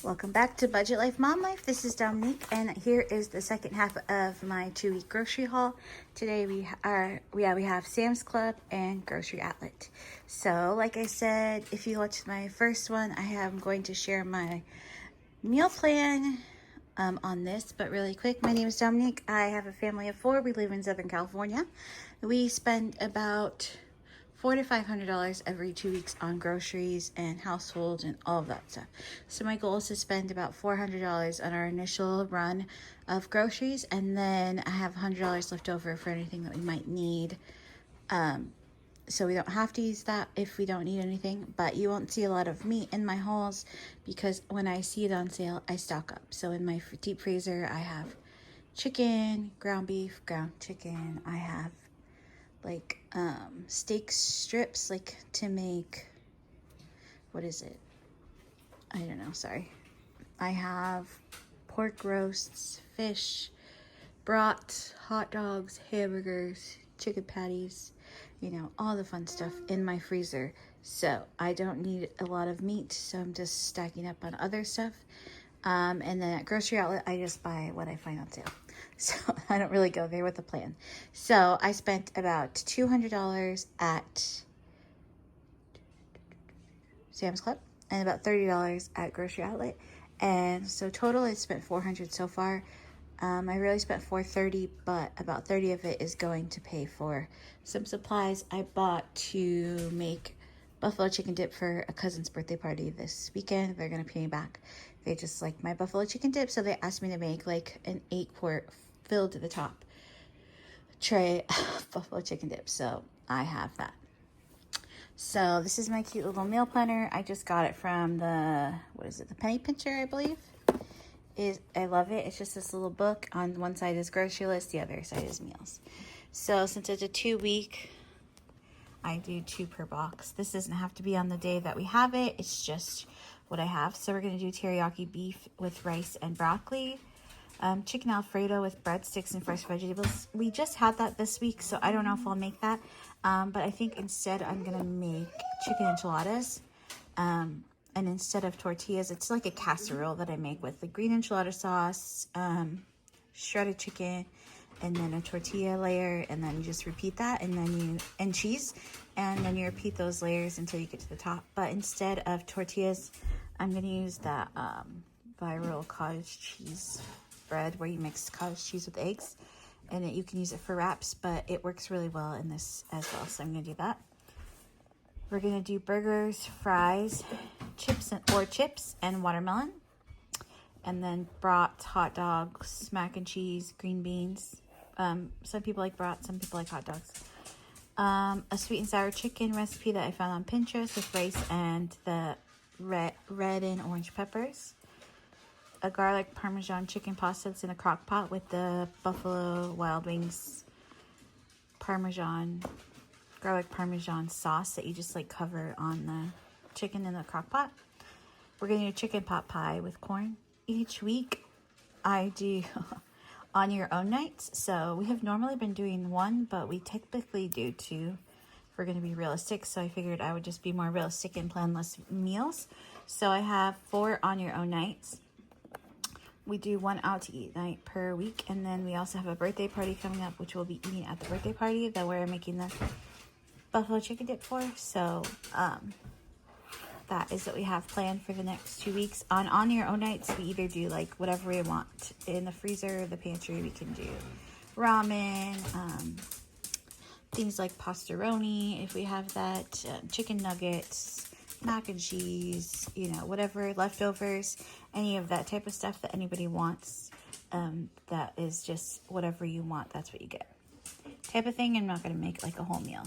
Welcome back to Budget Life Mom Life. This is Dominique, and here is the second half of my 2-week grocery haul. Today we have Sam's Club and Grocery Outlet. So, like I said, if you watched my first one, I am going to share my meal plan on this, but really quick. My name is Dominique. I have a family of 4. We live in Southern California. We spend about $400 to $500 every 2 weeks on groceries and household and all of that stuff. So my goal is to spend about $400 on our initial run of groceries, and then I have $100 left over for anything that we might need. So we don't have to use that if we don't need anything, but you won't see a lot of meat in my hauls because when I see it on sale, I stock up. So in my deep freezer, I have chicken, ground beef, ground chicken. I have like steak strips, like to make, what is it? I don't know, sorry. I have pork roasts, fish, brats, hot dogs, hamburgers, chicken patties, you know, all the fun stuff in my freezer. So I don't need a lot of meat, so I'm just stacking up on other stuff. And then at Grocery Outlet, I just buy what I find on sale. So I don't really go there with a plan. So I spent about $200 at Sam's Club and about $30 at Grocery Outlet. And so total, I spent $400 so far. I really spent $430, but about $30 of it is going to pay for some supplies I bought to make buffalo chicken dip for a cousin's birthday party this weekend. They're going to pay me back. They just like my buffalo chicken dip, so they asked me to make like an 8-quart filled to the top tray of buffalo chicken dip. So I have that. So this is my cute little meal planner. I just got it from the Penny Pincher, I believe. I love it. It's just this little book. On one side is grocery list, the other side is meals. So since it's a 2-week, I do 2 per box. This doesn't have to be on the day that we have it. It's just what I have. So we're going to do teriyaki beef with rice and broccoli. Chicken Alfredo with breadsticks and fresh vegetables. We just had that this week, so I don't know if I'll make that. But I think instead I'm going to make chicken enchiladas. And instead of tortillas, it's like a casserole that I make with the green enchilada sauce, shredded chicken, and then a tortilla layer, and then you just repeat that, and cheese, and then you repeat those layers until you get to the top. But instead of tortillas, I'm going to use that viral cottage cheese bread where you mix cottage cheese with eggs, and you can use it for wraps, but it works really well in this as well, so I'm going to do that. We're going to do burgers, fries, chips, and watermelon. And then brats, hot dogs, mac and cheese, green beans. Some people like brats, some people like hot dogs. A sweet and sour chicken recipe that I found on Pinterest with rice and the red and orange peppers. A garlic parmesan chicken pasta that's in a crock pot with the Buffalo Wild Wings garlic parmesan sauce that you just like cover on the chicken in the crock pot. We're going to do chicken pot pie with corn. Each week I do on your own nights. So we have normally been doing 1, but we typically do 2 if we're going to be realistic. So I figured I would just be more realistic and plan less meals. So I have 4 on your own nights. We do 1 out to eat night per week. And then we also have a birthday party coming up, which we'll be eating at the birthday party that we're making the buffalo chicken dip for. So that is what we have planned for the next 2 weeks. On your own nights, we either do like whatever we want. In the freezer, the pantry, we can do ramen, things like pastaroni, if we have that, chicken nuggets, mac and cheese, you know, whatever, leftovers, any of that type of stuff that anybody wants. That is just whatever you want, that's what you get type of thing. I'm not going to make like a whole meal.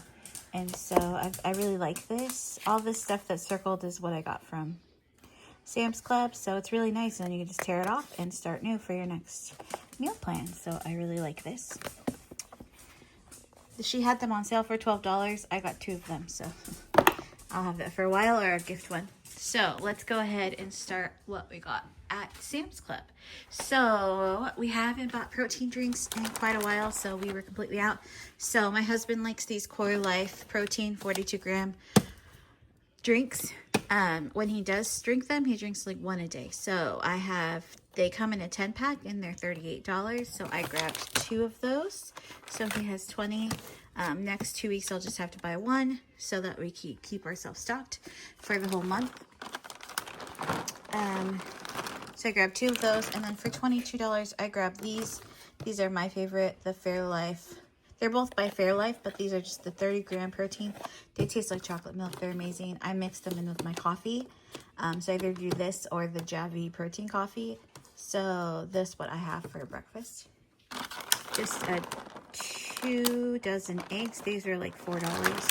And so I really like this. All this stuff that's circled is what I got from Sam's Club. So it's really nice. And then you can just tear it off and start new for your next meal plan. So I really like this. She had them on sale for $12. I got 2 of them. So I'll have that for a while, or a gift one. So let's go ahead and start what we got at Sam's Club. So we haven't bought protein drinks in quite a while, so we were completely out. So my husband likes these Core Life protein 42-gram drinks. When he does drink them, he drinks like 1 a day. So they come in a 10-pack and they're $38. So I grabbed 2 of those. So he has 20. Next 2 weeks, I'll just have to buy 1 so that we keep ourselves stocked for the whole month. So I grabbed 2 of those. And then for $22, I grabbed these. These are my favorite, the Fairlife. They're both by Fairlife, but these are just the 30-gram protein. They taste like chocolate milk. They're amazing. I mix them in with my coffee. So I either do this or the Javi protein coffee. So this is what I have for breakfast. Just 2 dozen eggs. These are like $4,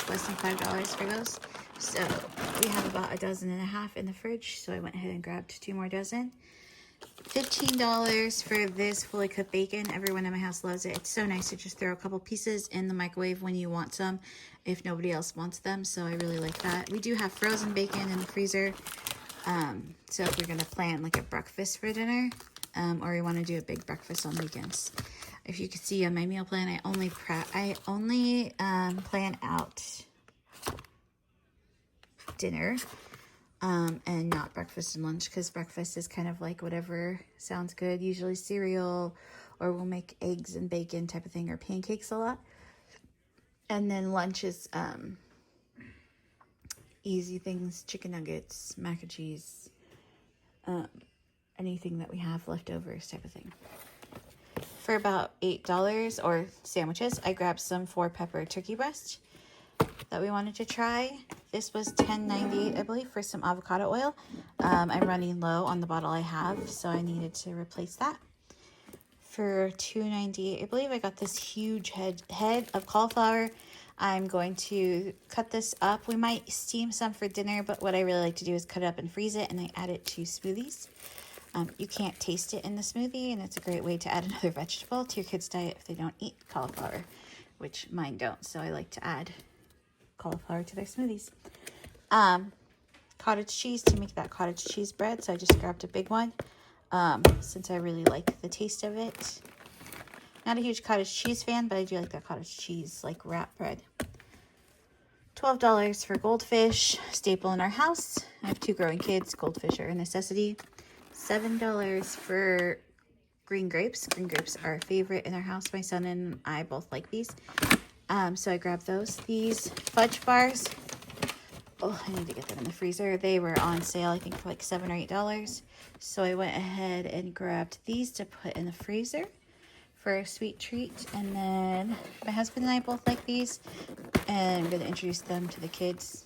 less than $5 for those. So we have about 1.5 dozen in the fridge. So I went ahead and grabbed 2 more dozen. $15 for this fully cooked bacon. Everyone in my house loves it. It's so nice to just throw a couple pieces in the microwave when you want some, if nobody else wants them. So I really like that. We do have frozen bacon in the freezer. So if you're going to plan like a breakfast for dinner, or you want to do a big breakfast on weekends. If you can see on my meal plan, I only plan out dinner. And not breakfast and lunch, because breakfast is kind of like whatever sounds good. Usually cereal, or we'll make eggs and bacon type of thing, or pancakes a lot. And then lunch is easy things, chicken nuggets, mac and cheese, anything that we have leftovers type of thing. For about $8, or sandwiches, I grabbed some 4-pepper turkey breast that we wanted to try. This was $10.98, I believe, for some avocado oil. I'm running low on the bottle I have, so I needed to replace that. For $2.98, I believe, I got this huge head of cauliflower. I'm going to cut this up. We might steam some for dinner, but what I really like to do is cut it up and freeze it, and I add it to smoothies. You can't taste it in the smoothie, and it's a great way to add another vegetable to your kids' diet if they don't eat cauliflower, which mine don't, so I like to add cauliflower to their smoothies. Cottage cheese to make that cottage cheese bread, so I just grabbed a big one since I really like the taste of it. Not a huge cottage cheese fan, but I do like that cottage cheese like wrap bread. $12 for goldfish, staple in our house. I have 2 growing kids. Goldfish are a necessity. $7 for green grapes. Green grapes are a favorite in our house. My son and I both like these. So I grabbed those. These fudge bars. Oh, I need to get them in the freezer. They were on sale, I think, for like $7 or $8. So I went ahead and grabbed these to put in the freezer for a sweet treat. And then my husband and I both like these, and I'm going to introduce them to the kids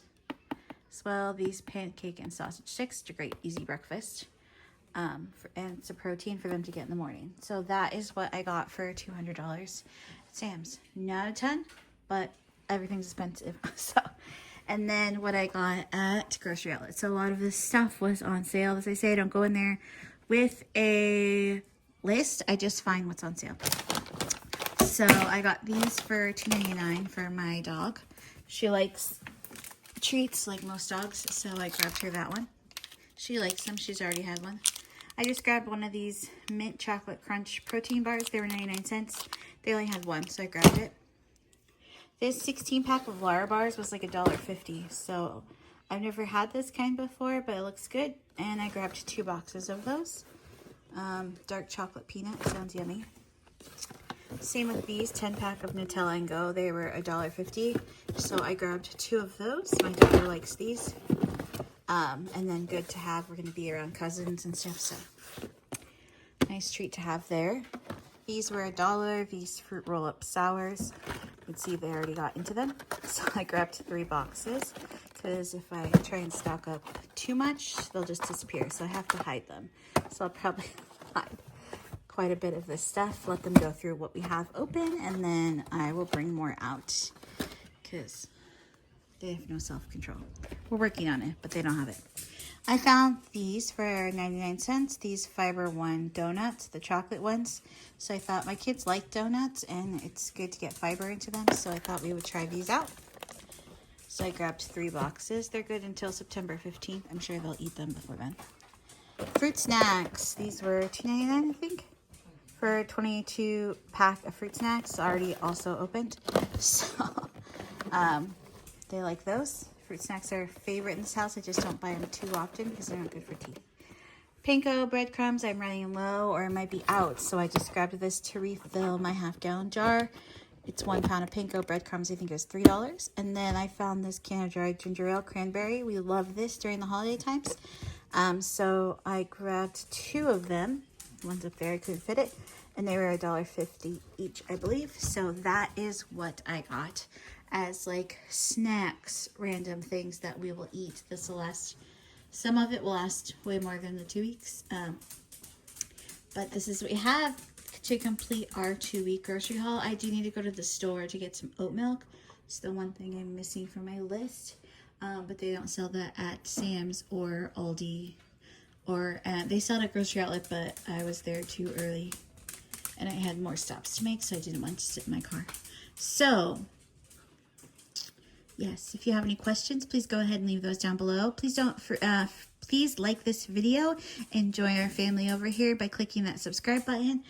as well. These pancake and sausage sticks. It's a great, easy breakfast. And it's a protein for them to get in the morning. So that is what I got for $200 at Sam's. Not a ton, but everything's expensive. So, and then what I got at Grocery Outlet. So a lot of this stuff was on sale. As I say, I don't go in there with a list. I just find what's on sale. So I got these for $2.99 for my dog. She likes treats like most dogs, so I grabbed her that one. She likes them. She's already had one. I just grabbed one of these Mint Chocolate Crunch protein bars. They were 99 cents. They only had one, so I grabbed it. This 16-pack of Lara bars was like $1.50. So I've never had this kind before, but it looks good. And I grabbed 2 boxes of those. Dark chocolate peanut. Sounds yummy. Same with these 10-pack of Nutella and Go. They were $1.50. So I grabbed 2 of those. My daughter likes these. And then good to have. We're going to be around cousins and stuff, so nice treat to have there. These were $1. These fruit roll-up sours. You can see they already got into them. So I grabbed 3 boxes because if I try and stock up too much, they'll just disappear. So I have to hide them. So I'll probably hide quite a bit of this stuff. Let them go through what we have open, and then I will bring more out because they have no self-control. We're working on it, but they don't have it. I found these for 99 cents. These Fiber One donuts, the chocolate ones. So I thought my kids like donuts, and it's good to get fiber into them. So I thought we would try these out. So I grabbed 3 boxes. They're good until September 15th. I'm sure they'll eat them before then. Fruit snacks. These were $2.99, I think, for a 22-pack of fruit snacks. Already also opened. So, they like those. Fruit snacks are a favorite in this house. I just don't buy them too often because they're not good for teeth. Panko breadcrumbs, I'm running low or I might be out, so I just grabbed this to refill my half-gallon jar. It's 1 pound of Panko breadcrumbs. I think it was $3. And then I found this can of dried ginger ale cranberry. We love this during the holiday times. So I grabbed 2 of them. One's up there, I couldn't fit it. And they were $1.50 each, I believe. So that is what I got as like snacks, random things that we will eat. This will last, some of it will last way more than the 2 weeks. But this is what we have to complete our 2-week grocery haul. I do need to go to the store to get some oat milk. It's the one thing I'm missing from my list. But they don't sell that at Sam's or Aldi. Or they sell it at Grocery Outlet, but I was there too early. And I had more stops to make, so I didn't want to sit in my car. So, yes, if you have any questions, please go ahead and leave those down below. Please please like this video and join our family over here by clicking that subscribe button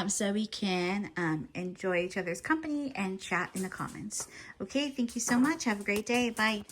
so we can enjoy each other's company and chat in the comments. Okay, thank you so much. Have a great day. Bye.